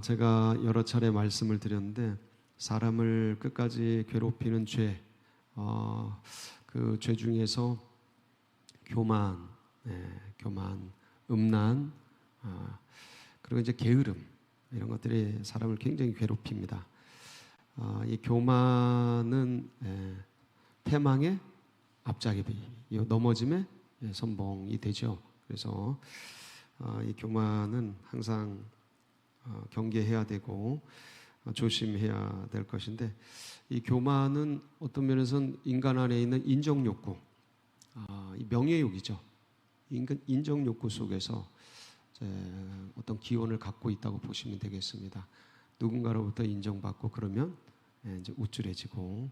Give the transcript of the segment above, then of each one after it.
제가 여러 차례 말씀을 드렸는데 사람을 끝까지 괴롭히는 죄, 그 죄 중에서 교만, 교만, 음란, 그리고 이제 게으름 이런 것들이 사람을 굉장히 괴롭힙니다. 이 교만은 패망의 앞잡이, 넘어짐의 선봉이 되죠. 그래서 이 교만은 항상 경계해야 되고 조심해야 될 것인데, 이 교만은 어떤 면에서는 인간 안에 있는 인정욕구, 이 명예욕이죠. 인정욕구 속에서 어떤 기원을 갖고 있다고 보시면 되겠습니다. 누군가로부터 인정받고 그러면 이제 우쭐해지고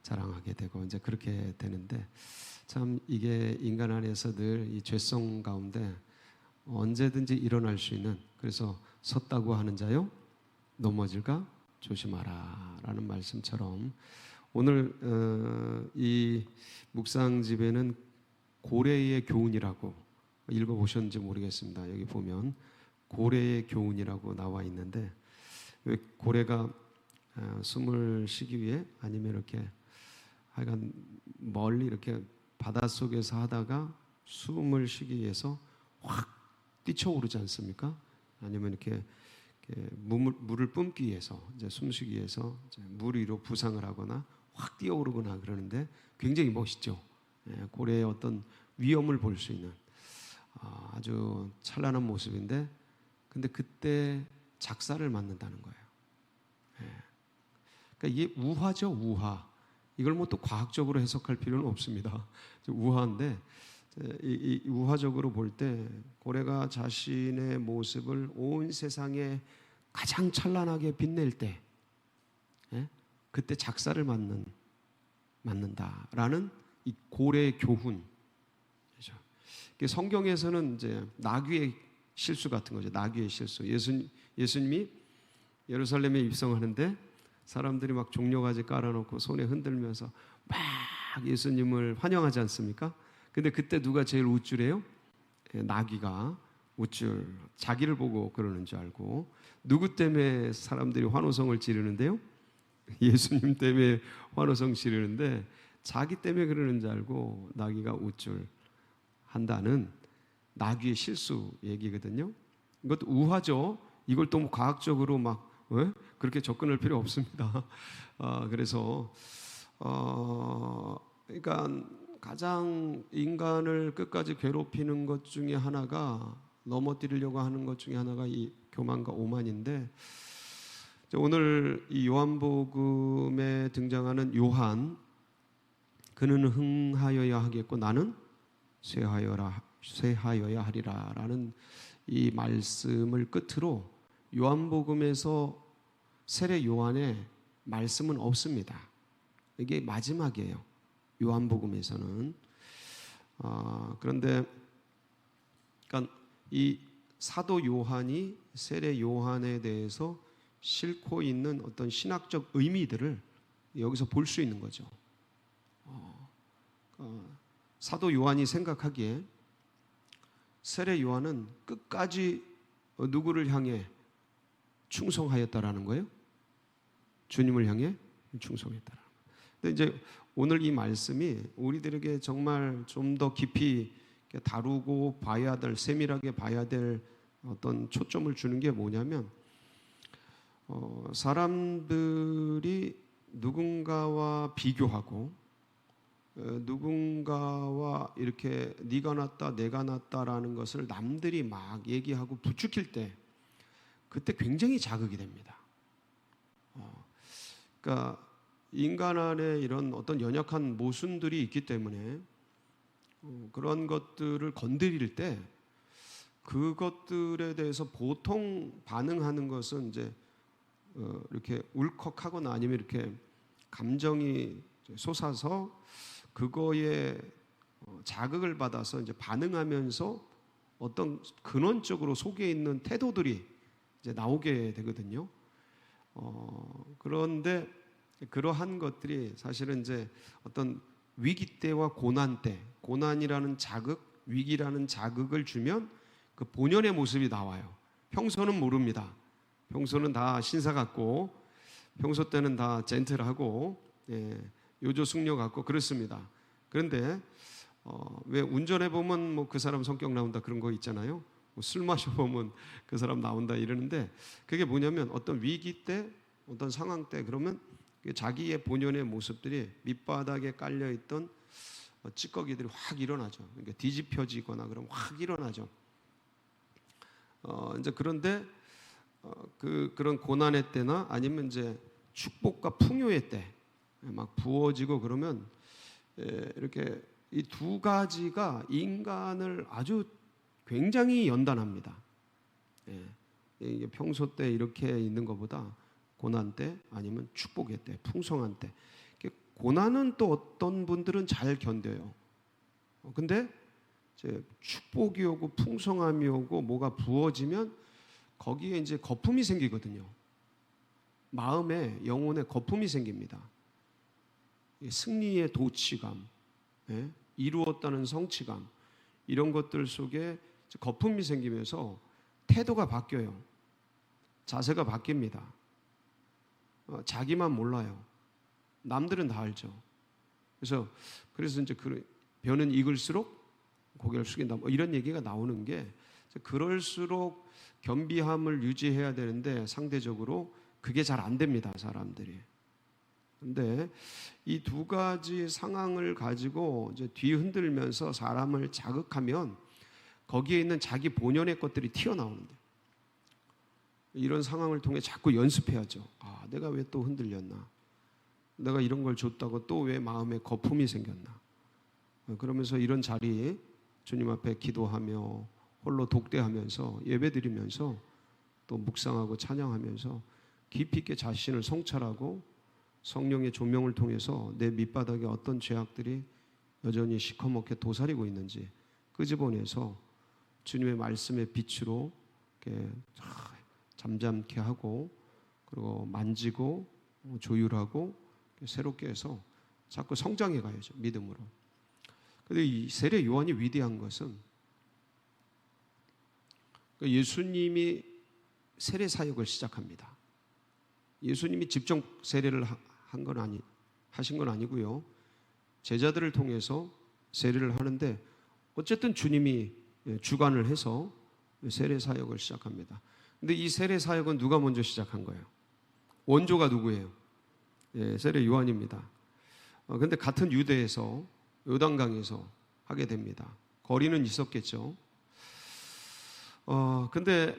자랑하게 되고 이제 그렇게 되는데, 참 이게 인간 안에서 늘 이 죄성 가운데 언제든지 일어날 수 있는, 그래서 섰다고 하는 자요 넘어질까 조심하라 라는 말씀처럼, 오늘 이 묵상 집에는 고래의 교훈이라고 읽어보셨는지 모르겠습니다. 여기 보면 고래의 교훈이라고 나와 있는데, 왜 고래가 숨을 쉬기 위해 아니면 이렇게 하여간 멀리 이렇게 바닷속에서 하다가 숨을 쉬기 위해서 확 뛰쳐오르지 않습니까? 아니면 이렇게 물을 뿜기 위해서, 이제 숨쉬기 위해서 이제 물 위로 부상을 하거나 확 뛰어오르거나 그러는데 굉장히 멋있죠. 고래의 어떤 위험을 볼 수 있는 아주 찬란한 모습인데, 근데 그때 작사를 맞는다는 거예요. 그러니까 이게 우화죠, 우화. 이걸 뭐 또 과학적으로 해석할 필요는 없습니다. 우화인데, 이 우화적으로 볼 때 고래가 자신의 모습을 온 세상에 가장 찬란하게 빛낼 때, 그때 작사를 맞는다라는 이 고래의 교훈. 성경에서는 이제 나귀의 실수 같은 거죠. 나귀의 실수. 예수님이 예루살렘에 입성하는데 사람들이 막 종려가지 깔아놓고 손에 흔들면서 막 예수님을 환영하지 않습니까? 근데 그때 누가 제일 우쭐해요? 나귀가 우쭐, 자기를 보고 그러는 줄 알고. 누구 때문에 사람들이 환호성을 지르는데요? 예수님 때문에 환호성 지르는데 자기 때문에 그러는 줄 알고 나귀가 우쭐한다는 나귀의 실수 얘기거든요. 이것도 우화죠. 이걸 또 과학적으로 막 그렇게 접근할 필요 없습니다. 그래서 그러니까 가장 인간을 끝까지 괴롭히는 것 중에 하나가, 넘어뜨리려고 하는 것 중에 하나가 이 교만과 오만인데, 오늘 이 요한복음에 등장하는 요한, 그는 흥하여야 하겠고 나는 쇠하여야 하리라 라는 이 말씀을 끝으로 요한복음에서 세례 요한의 말씀은 없습니다. 이게 마지막이에요. 요한복음에서는. 그런데 그러니까 이 사도 요한이 세례 요한에 대해서 싣고 있는 어떤 신학적 의미들을 여기서 볼 수 있는 거죠. 사도 요한이 생각하기에 세례 요한은 끝까지 누구를 향해 충성하였다라는 거예요? 주님을 향해 충성했다라는 거예요. 근데 이제 오늘 이 말씀이 우리들에게 정말 좀 더 깊이 다루고 봐야 될, 세밀하게 봐야 될 어떤 초점을 주는 게 뭐냐면, 사람들이 누군가와 비교하고 누군가와 이렇게 네가 낫다 내가 낫다라는 것을 남들이 막 얘기하고 부추길 때, 그때 굉장히 자극이 됩니다. 그러니까 인간 안에 이런 어떤 연약한 모순들이 있기 때문에 그런 것들을 건드릴 때 그것들에 대해서 보통 반응하는 것은 이제 이렇게 울컥하거나 아니면 이렇게 감정이 솟아서 그거에 자극을 받아서 이제 반응하면서 어떤 근원적으로 속에 있는 태도들이 이제 나오게 되거든요. 그런데 그러한 것들이 사실은 이제 어떤 위기 때와 고난 때, 고난이라는 자극, 위기라는 자극을 주면 그 본연의 모습이 나와요. 평소는 모릅니다. 평소는 다 신사 같고 평소 때는 다 젠틀하고 요조숙녀 같고 그렇습니다. 그런데 왜 운전해 보면 뭐 그 사람 성격 나온다 그런 거 있잖아요. 뭐 술 마셔 보면 그 사람 나온다 이러는데 그게 뭐냐면 어떤 위기 때 어떤 상황 때 그러면 자기의 본연의 모습들이 밑바닥에 깔려 있던 찌꺼기들이 확 일어나죠. 그러니까 뒤집혀지거나 그러면 확 일어나죠. 이제 그런데 그런 고난의 때나 아니면 이제 축복과 풍요의 때 막 부어지고 그러면 이렇게 이 두 가지가 인간을 아주 굉장히 연단합니다. 이게 평소 때 이렇게 있는 것보다 고난 때 아니면 축복의 때, 풍성한 때. 고난은 또 어떤 분들은 잘 견뎌요. 근데 이제 축복이 오고 풍성함이 오고 뭐가 부어지면 거기에 이제 거품이 생기거든요. 마음에 영혼에 거품이 생깁니다. 승리의 도취감, 이루었다는 성취감 이런 것들 속에 거품이 생기면서 태도가 바뀌어요. 자세가 바뀝니다. 자기만 몰라요. 남들은 다 알죠. 그래서 이제 벼는 익을수록 고개를 숙인다. 뭐 이런 얘기가 나오는 게 그럴수록 겸비함을 유지해야 되는데 상대적으로 그게 잘 안 됩니다, 사람들이. 그런데 이 두 가지 상황을 가지고 이제 뒤흔들면서 사람을 자극하면 거기에 있는 자기 본연의 것들이 튀어나오는데 이런 상황을 통해 자꾸 연습해야죠. 내가 왜 또 흔들렸나? 내가 이런 걸 줬다고 또 왜 마음에 거품이 생겼나? 그러면서 이런 자리에 주님 앞에 기도하며 홀로 독대하면서 예배드리면서 또 묵상하고 찬양하면서 깊이 있게 자신을 성찰하고 성령의 조명을 통해서 내 밑바닥에 어떤 죄악들이 여전히 시커멓게 도사리고 있는지 끄집어내서 주님의 말씀의 빛으로 이렇게 잠잠케 하고 그리고 만지고 조율하고 새롭게 해서 자꾸 성장해 가야죠. 믿음으로. 그런데 이 세례 요한이 위대한 것은 예수님이 세례 사역을 시작합니다. 예수님이 직접 세례를 하신 건 아니고요. 제자들을 통해서 세례를 하는데 어쨌든 주님이 주관을 해서 세례 사역을 시작합니다. 근데 이 세례 사역은 누가 먼저 시작한 거예요? 원조가 누구예요? 세례 요한입니다. 근데 같은 유대에서 요단강에서 하게 됩니다. 거리는 있었겠죠. 근데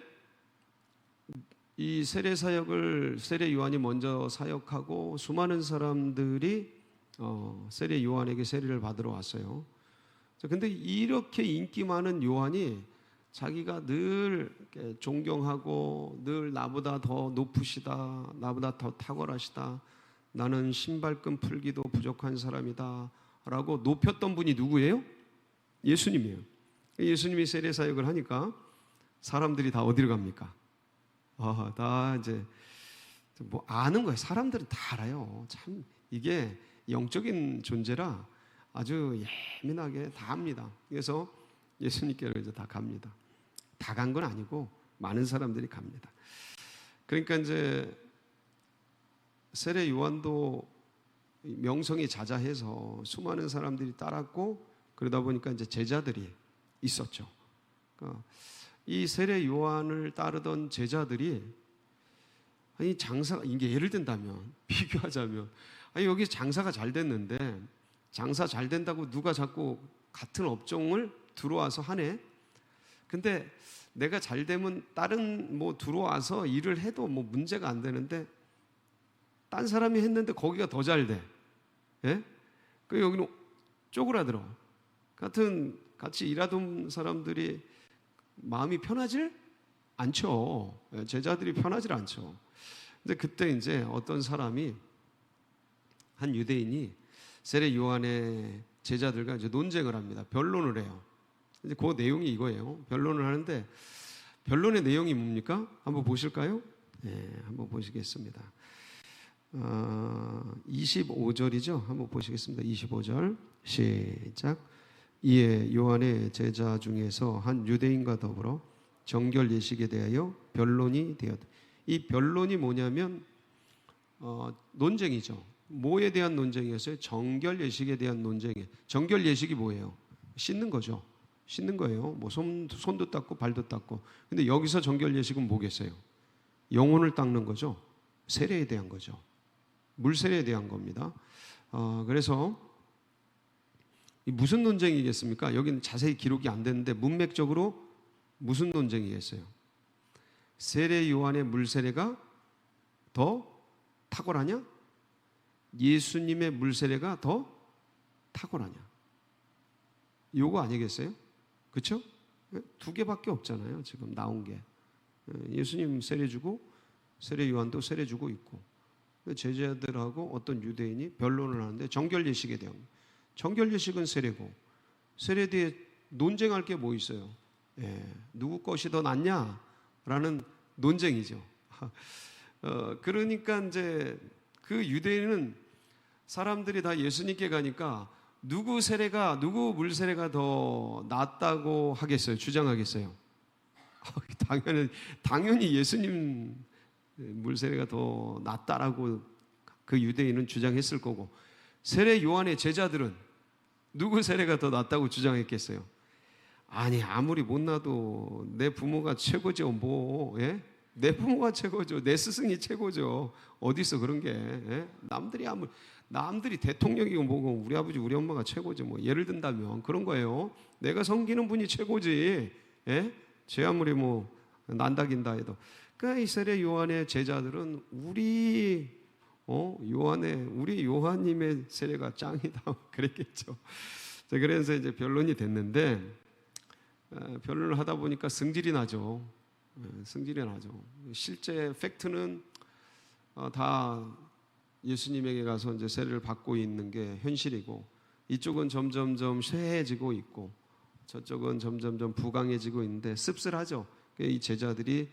이 세례 사역을 세례 요한이 먼저 사역하고 수많은 사람들이 세례 요한에게 세례를 받으러 왔어요. 근데 이렇게 인기 많은 요한이 자기가 늘 존경하고 늘 나보다 더 높으시다, 나보다 더 탁월하시다, 나는 신발끈 풀기도 부족한 사람이다 라고 높였던 분이 누구예요? 예수님이에요. 예수님이 세례 사역을 하니까 사람들이 다 어디로 갑니까? 다 이제 뭐 아는 거예요. 사람들은 다 알아요. 참 이게 영적인 존재라 아주 예민하게 다 압니다. 그래서 예수님께로 이제 다 갑니다. 다 간 건 아니고 많은 사람들이 갑니다. 그러니까 이제 세례 요한도 명성이 자자해서 수많은 사람들이 따랐고 그러다 보니까 이제 제자들이 있었죠. 그러니까 이 세례 요한을 따르던 제자들이 이게 예를 든다면 비교하자면 여기 장사가 잘 됐는데 장사 잘 된다고 누가 자꾸 같은 업종을 들어와서 하네. 근데 내가 잘 되면 다른 뭐 들어와서 일을 해도 뭐 문제가 안 되는데 딴 사람이 했는데 거기가 더 잘 돼. 예? 그 여기는 쪼그라들어. 같이 일하던 사람들이 마음이 편하질 않죠. 제자들이 편하질 않죠. 근데 그때 이제 어떤 사람이 한 유대인이 세례 요한의 제자들과 이제 논쟁을 합니다. 변론을 해요. 이제 그 내용이 이거예요. 변론을 하는데 변론의 내용이 뭡니까? 한번 보실까요? 네, 한번 보시겠습니다. 25절이죠. 한번 보시겠습니다. 25절 시작. 이에 요한의 제자 중에서 한 유대인과 더불어 정결 예식에 대하여 변론이 되었다. 이 변론이 뭐냐면 논쟁이죠. 뭐에 대한 논쟁이었어요? 정결 예식에 대한 논쟁이에요. 정결 예식이 뭐예요? 씻는 거죠. 씻는 거예요. 뭐 손도 닦고 발도 닦고. 근데 여기서 정결 예식은 뭐겠어요? 영혼을 닦는 거죠. 세례에 대한 거죠. 물 세례에 대한 겁니다. 그래서 무슨 논쟁이겠습니까? 여기는 자세히 기록이 안 되는데 문맥적으로 무슨 논쟁이겠어요? 세례 요한의 물 세례가 더 탁월하냐? 예수님의 물 세례가 더 탁월하냐? 요거 아니겠어요? 그렇죠? 두 개밖에 없잖아요. 지금 나온 게. 예수님 세례 주고 세례 요한도 세례 주고 있고 제자들하고 어떤 유대인이 변론을 하는데 정결 예식에 대한 정결 예식은 세례고 세례에 대해 논쟁할 게 뭐 있어요? 누구 것이 더 낫냐라는 논쟁이죠. 그러니까 이제 그 유대인은 사람들이 다 예수님께 가니까 누구 물 세례가 더 낫다고 하겠어요? 주장하겠어요? 당연히 예수님 물 세례가 더 낫다라고 그 유대인은 주장했을 거고 세례 요한의 제자들은 누구 세례가 더 낫다고 주장했겠어요? 아니 아무리 못나도 내 부모가 최고죠. 뭐 내 부모가 최고죠. 내 스승이 최고죠. 어디 있어 그런 게? 남들이 대통령이고 뭐고 우리 아버지 우리 엄마가 최고죠. 뭐 예를 든다면 그런 거예요. 내가 섬기는 분이 최고지. 제 아무리 뭐 난다긴다 해도. 그러니까 이 세례 요한의 제자들은 우리 요한님의 세례가 짱이다 그랬겠죠. 그래서 이제 변론이 됐는데 변론을 하다 보니까 승질이 나죠. 실제 팩트는 다 예수님에게 가서 이제 세례를 받고 있는 게 현실이고 이쪽은 점점점 쇠해지고 있고 저쪽은 점점점 부강해지고 있는데 씁쓸하죠. 이 제자들이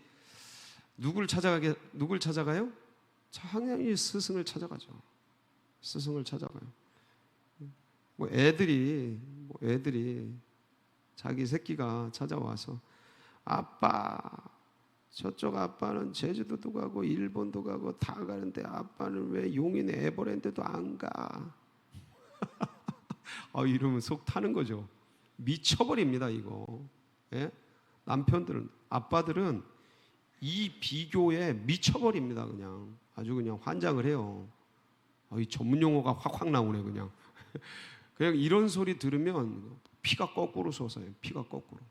누굴 찾아가요? 당연히 스승을 찾아가죠. 스승을 찾아가요. 뭐 애들이 자기 새끼가 찾아와서 아빠, 저쪽 아빠는 제주도도 가고 일본도 가고 다 가는데 아빠는 왜 용인 에버랜드도 안 가? 이러면 속 타는 거죠. 미쳐버립니다 이거. 남편들은 아빠들은 이 비교에 미쳐버립니다. 그냥 아주 그냥 환장을 해요. 이 전문 용어가 확 나오네 그냥. 그냥 이런 소리 들으면 피가 거꾸로 솟아요. 피가 거꾸로.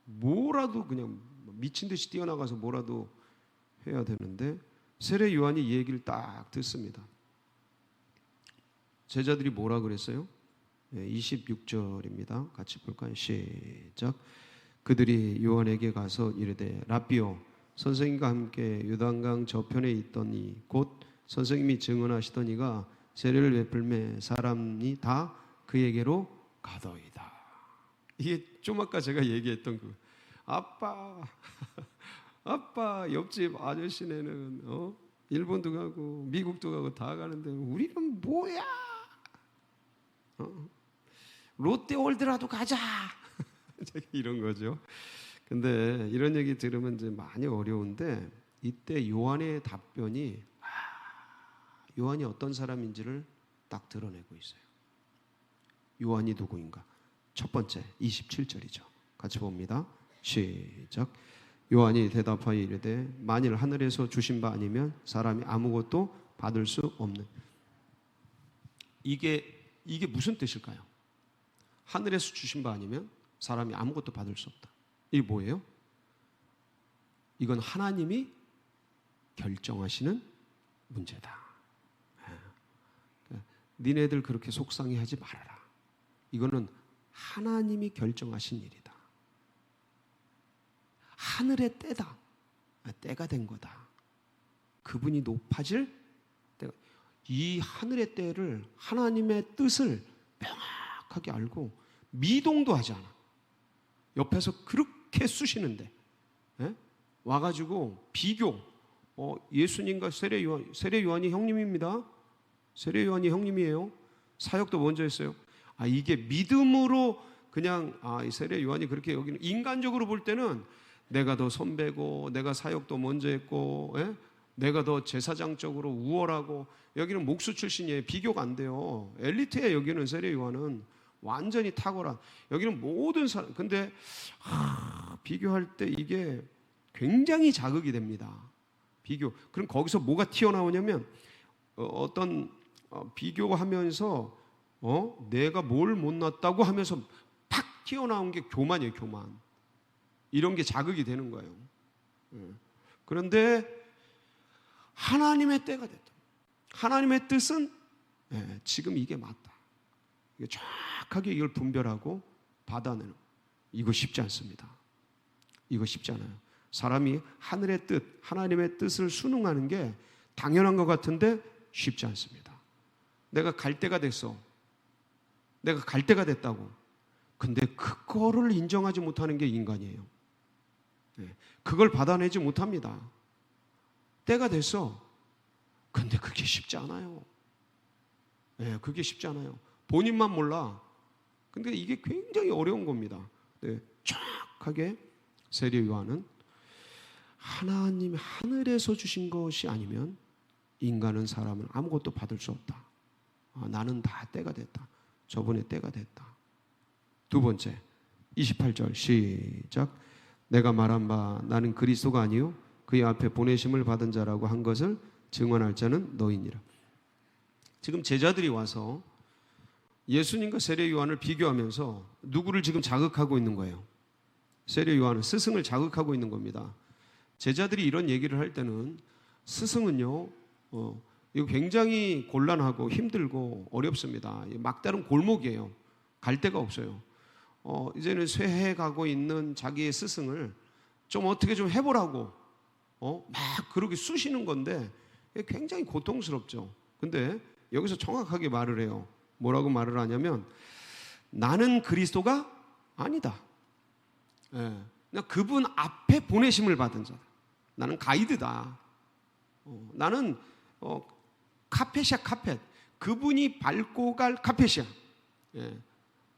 뭐라도 그냥 미친 듯이 뛰어나가서 뭐라도 해야 되는데 세례 요한이 이 얘기를 딱 듣습니다. 제자들이 뭐라 그랬어요? 26절입니다. 같이 볼까요? 시작. 그들이 요한에게 가서 이르되 라삐오 선생님과 함께 요단강 저편에 있더니 곧 선생님이 증언하시던 이가 세례를 베풀매 사람이 다 그에게로 가더이다. 이게 좀 아까 제가 얘기했던 그 아빠 옆집 아저씨네는 일본도 가고 미국도 가고 다 가는데 우리는 뭐야? 롯데월드라도 가자. 이런 거죠. 근데 이런 얘기 들으면 이제 많이 어려운데 이때 요한의 답변이 요한이 어떤 사람인지를 딱 드러내고 있어요. 요한이 누구인가? 첫 번째 27절이죠. 같이 봅니다. 시작. 요한이 대답하여 이르되 만일 하늘에서 주신 바 아니면 사람이 아무것도 받을 수 없는. 이게 무슨 뜻일까요? 하늘에서 주신 바 아니면 사람이 아무것도 받을 수 없다. 이게 뭐예요? 이건 하나님이 결정하시는 문제다. 니네들 그렇게 속상해하지 말아라. 이거는 하나님이 결정하신 일이다. 하늘의 때다. 때가 된 거다. 그분이 높아질 때가. 이 하늘의 때를 하나님의 뜻을 명확하게 알고 미동도 하지 않아. 옆에서 그렇게 쑤시는데 와가지고 비교. 예수님과 세례 요한이 형님입니다. 세례 요한이 형님이에요. 사역도 먼저 했어요. 이게 믿음으로 그냥 이 세례 요한이 그렇게 여기는 인간적으로 볼 때는 내가 더 선배고 내가 사역도 먼저 했고 내가 더 제사장적으로 우월하고. 여기는 목수 출신이에요. 비교가 안 돼요. 엘리트에 여기는 세례요한은 완전히 탁월한. 여기는 모든 사람. 근데 비교할 때 이게 굉장히 자극이 됩니다. 비교. 그럼 거기서 뭐가 튀어나오냐면 어떤 비교하면서 내가 뭘 못났다고 하면서 팍 튀어나온 게 교만이에요. 교만. 이런 게 자극이 되는 거예요. 그런데 하나님의 때가 됐다. 하나님의 뜻은 지금 이게 맞다. 정확하게 이걸 분별하고 받아내는, 이거 쉽지 않습니다. 이거 쉽지 않아요. 사람이 하늘의 뜻, 하나님의 뜻을 순응하는 게 당연한 것 같은데 쉽지 않습니다. 내가 갈 때가 됐어. 내가 갈 때가 됐다고. 근데 그거를 인정하지 못하는 게 인간이에요. 그걸 받아내지 못합니다. 때가 됐어. 근데 그게 쉽지 않아요. 그게 쉽지 않아요. 본인만 몰라. 근데 이게 굉장히 어려운 겁니다. 정확하게 세례 요한은 하나님이 하늘에서 주신 것이 아니면 인간은, 사람은 아무것도 받을 수 없다. 나는 다 때가 됐다. 저번에 때가 됐다. 두 번째 28절 시작. 내가 말한 바 나는 그리스도가 아니요 그의 앞에 보내심을 받은 자라고 한 것을 증언할 자는 너희니라. 지금 제자들이 와서 예수님과 세례 요한을 비교하면서 누구를 지금 자극하고 있는 거예요? 세례 요한은 스승을 자극하고 있는 겁니다. 제자들이 이런 얘기를 할 때는 스승은요 이거 굉장히 곤란하고 힘들고 어렵습니다. 막다른 골목이에요. 갈 데가 없어요. 이제는 쇠해 가고 있는 자기의 스승을 좀 어떻게 좀 해보라고 막 그렇게 쑤시는 건데 굉장히 고통스럽죠. 근데 여기서 정확하게 말을 해요. 뭐라고 말을 하냐면 나는 그리스도가 아니다. 그분 앞에 보내심을 받은 자다. 나는 가이드다. 나는 카펫이야, 카펫. 그분이 밟고 갈 카펫이야.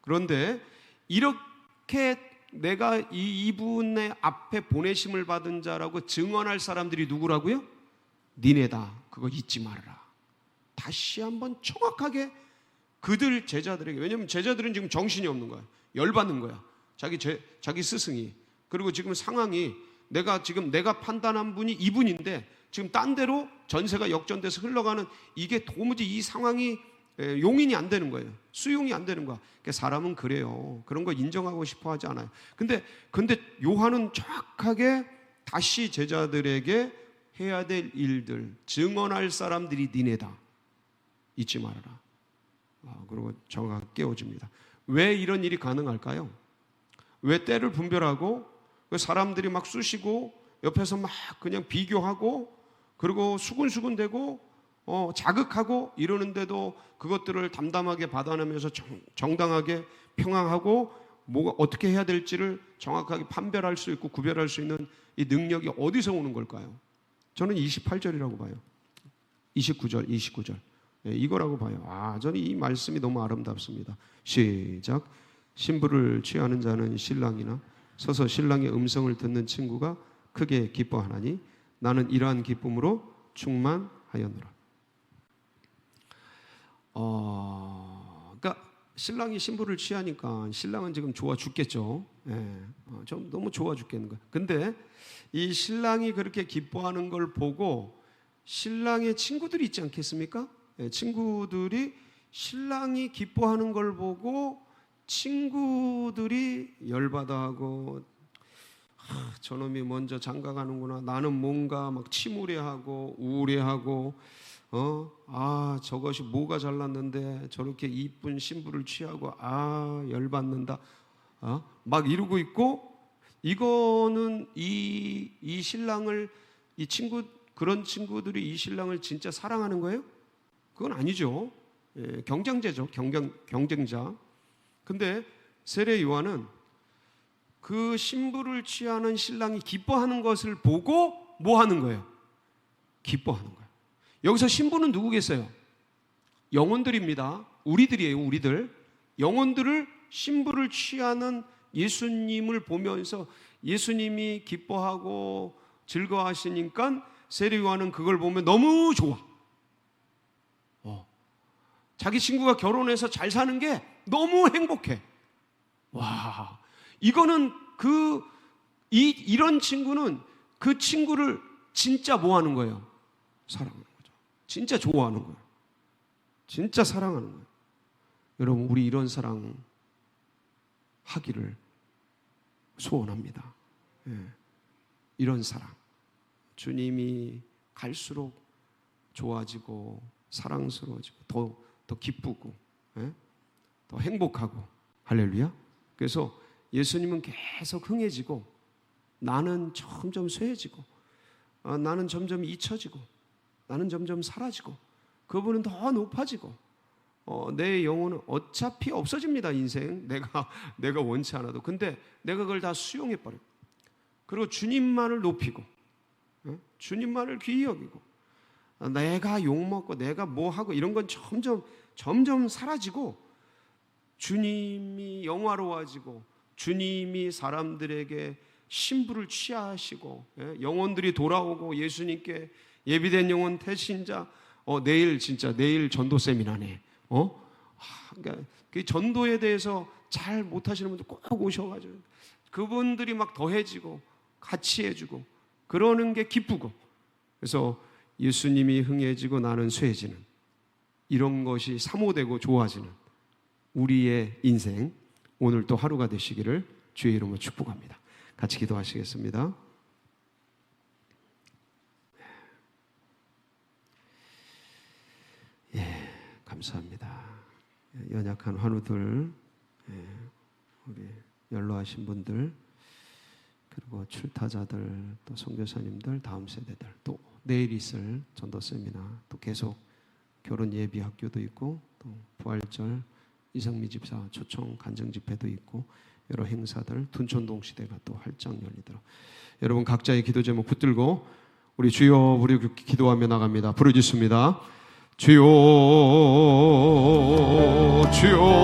그런데 이렇게 내가 이분의 앞에 보내심을 받은 자라고 증언할 사람들이 누구라고요? 니네다. 그거 잊지 말아라. 다시 한번 정확하게 그들 제자들에게. 왜냐하면 제자들은 지금 정신이 없는 거야. 열받는 거야. 자기 스승이. 그리고 지금 상황이 내가 판단한 분이 이분인데 지금 딴 데로 전세가 역전돼서 흘러가는, 이게 도무지 이 상황이 용인이 안 되는 거예요. 수용이 안 되는 거야. 그러니까 사람은 그래요. 그런 거 인정하고 싶어 하지 않아요. 근데 요한은 정확하게 다시 제자들에게 해야 될 일들, 증언할 사람들이 니네다. 잊지 말아라. 그리고 정확하게 깨워줍니다. 왜 이런 일이 가능할까요? 왜 때를 분별하고 사람들이 막 쑤시고 옆에서 막 그냥 비교하고 그리고 수군수군대고 자극하고 이러는데도 그것들을 담담하게 받아내면서 정당하게 평안하고 뭐가 어떻게 해야 될지를 정확하게 판별할 수 있고 구별할 수 있는 이 능력이 어디서 오는 걸까요? 저는 28절이라고 봐요. 29절 이거라고 봐요. 저는 이 말씀이 너무 아름답습니다. 시작. 신부를 취하는 자는 신랑이나 서서 신랑의 음성을 듣는 친구가 크게 기뻐하나니 나는 이러한 기쁨으로 충만하였노라. 그러니까 신랑이 신부를 취하니까 신랑은 지금 좋아 죽겠죠. 좀 너무 좋아 죽겠는 거야. 근데 이 신랑이 그렇게 기뻐하는 걸 보고 신랑의 친구들이 있지 않겠습니까? 친구들이 신랑이 기뻐하는 걸 보고 친구들이 열받아하고 저놈이 먼저 장가가는구나. 나는 뭔가 막 침울해하고 우울해하고 저것이 뭐가 잘났는데 저렇게 이쁜 신부를 취하고 열받는다. 막 이러고 있고, 이거는 이 신랑을 그런 친구들이 이 신랑을 진짜 사랑하는 거예요? 그건 아니죠. 경쟁자죠. 경쟁자. 근데 세례 요한은 그 신부를 취하는 신랑이 기뻐하는 것을 보고 뭐 하는 거예요? 기뻐하는 거예요. 여기서 신부는 누구겠어요? 영혼들입니다. 우리들이에요. 우리들. 영혼들을 신부를 취하는 예수님을 보면서 예수님이 기뻐하고 즐거워하시니까 세례요한은 그걸 보면 너무 좋아. 자기 친구가 결혼해서 잘 사는 게 너무 행복해. 와, 이거는 이런 친구는 그 친구를 진짜 뭐 하는 거예요? 사랑하는 거죠. 진짜 좋아하는 거예요. 진짜 사랑하는 거예요. 여러분, 우리 이런 사랑 하기를 소원합니다. 이런 사랑. 주님이 갈수록 좋아지고 사랑스러워지고 더 기쁘고 더 행복하고. 할렐루야. 그래서 예수님은 계속 흥해지고 나는 점점 쇠해지고 나는 점점 잊혀지고 나는 점점 사라지고 그분은 더 높아지고 내 영혼은 어차피 없어집니다. 인생 내가 원치 않아도. 근데 내가 그걸 다 수용해버려. 그리고 주님만을 높이고 주님만을 귀히 여기고 내가 욕먹고 내가 뭐하고 이런 건 점점 사라지고 주님이 영화로워지고 주님이 사람들에게 신부를 취하시고 영혼들이 돌아오고 예수님께 예비된 영혼 태신자. 내일 전도 세미나네. 그러니까 그 전도에 대해서 잘 못하시는 분들 꼭 오셔가지고 그분들이 막 더해지고 같이 해주고 그러는 게 기쁘고. 그래서 예수님이 흥해지고 나는 쇠해지는 이런 것이 사모되고 좋아지는 우리의 인생, 오늘 또 하루가 되시기를 주의 이름으로 축복합니다. 같이 기도하시겠습니다. 감사합니다. 연약한 환우들, 우리 연로하신 분들, 그리고 출타자들, 또 선교사님들, 다음 세대들, 또 내일 있을 전도 세미나, 또 계속 결혼 예비 학교도 있고, 또 부활절 이성미 집사 초청 간증 집회도 있고 여러 행사들, 둔촌동 시대가 또 활짝 열리도록 여러분 각자의 기도 제목 붙들고 우리 주여 부르고 기도하며 나갑니다. 부르짖습니다. 주여 주여